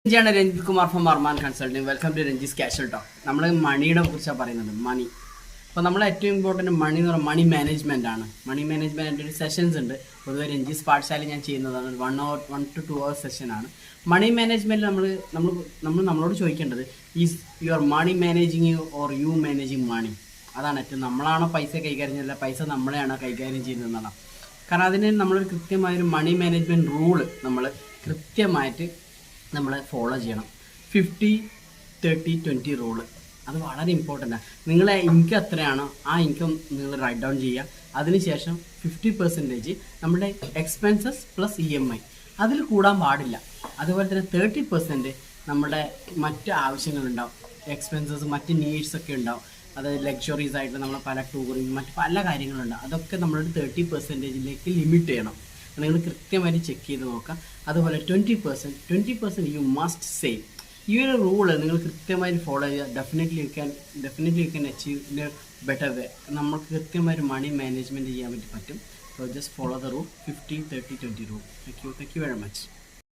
രഞ്ജിയാണ് Ranjith Kumar from Varman consulting. Welcome to Ranji's casual talk. നമ്മൾ മണിയുടെ കുറിച്ചാണ് പറയുന്നത്. മണി. അപ്പോൾ നമ്മൾ ഏറ്റവും ഇമ്പോർട്ടൻറ്റ് മണി എന്ന് പറയുന്നത് മണി മാനേജ്മെൻ്റ് ആണ്. മണി മാനേജ്മെൻറ്റിൻ്റെ ഒരു സെഷൻസ് ഉണ്ട്. പൊതുവെ രഞ്ജിസ് പാഠശാലയിൽ ഞാൻ ചെയ്യുന്നതാണ്. 1 to 2 hours സെഷനാണ്. മണി മാനേജ്മെൻറ്റിൽ നമ്മളോട് ചോദിക്കേണ്ടത് is your money managing you or you managing money. അതാണ് ഏറ്റവും. നമ്മളാണോ പൈസ കൈകാര്യം ചെയ്യുന്നത്, പൈസ നമ്മളെയാണോ കൈകാര്യം ചെയ്യുന്നതെന്നാണ്. കാരണം അതിന് നമ്മളൊരു കൃത്യമായൊരു മണി മാനേജ്മെൻറ്റ് റൂള് നമ്മൾ കൃത്യമായിട്ട് നമ്മൾ ഫോളോ ചെയ്യണം. 50-30-20 റൂള്. അത് വളരെ ഇമ്പോർട്ടൻ്റാണ്. നിങ്ങളെ ഇൻകം എത്രയാണോ ആ ഇൻകം നിങ്ങൾ റൈറ്റ് ഡൗൺ ചെയ്യുക. അതിനുശേഷം 50% നമ്മുടെ എക്സ്പെൻസസ് പ്ലസ് EMI അതിൽ കൂടാൻ പാടില്ല. അതുപോലെ തന്നെ 30% നമ്മുടെ മറ്റ് ആവശ്യങ്ങളുണ്ടാവും. എക്സ്പെൻസസ്, മറ്റ് നീഡ്സൊക്കെ ഉണ്ടാവും. അതായത് ലക്ഷറീസ് ആയിട്ട് നമ്മൾ പല ടൂറിങ്, മറ്റ് പല കാര്യങ്ങളുണ്ടാവും. അതൊക്കെ നമ്മളൊരു 30%ലേക്ക് ലിമിറ്റ് ചെയ്യണം. നിങ്ങൾ കൃത്യമായിട്ട് ചെക്ക് ചെയ്ത് നോക്കാം. അതുപോലെ 20% യു മസ്റ്റ് സേവ്. ഈ ഒരു റൂള് നിങ്ങൾ കൃത്യമായിട്ട് ഫോളോ ചെയ്യുക. Definitely you can achieve in A better വേ. നമുക്ക് കൃത്യമായിട്ട് മണി മാനേജ്മെൻറ്റ് ചെയ്യാൻ പറ്റും. So just follow the rule 50-30-20 rule. Thank you very much.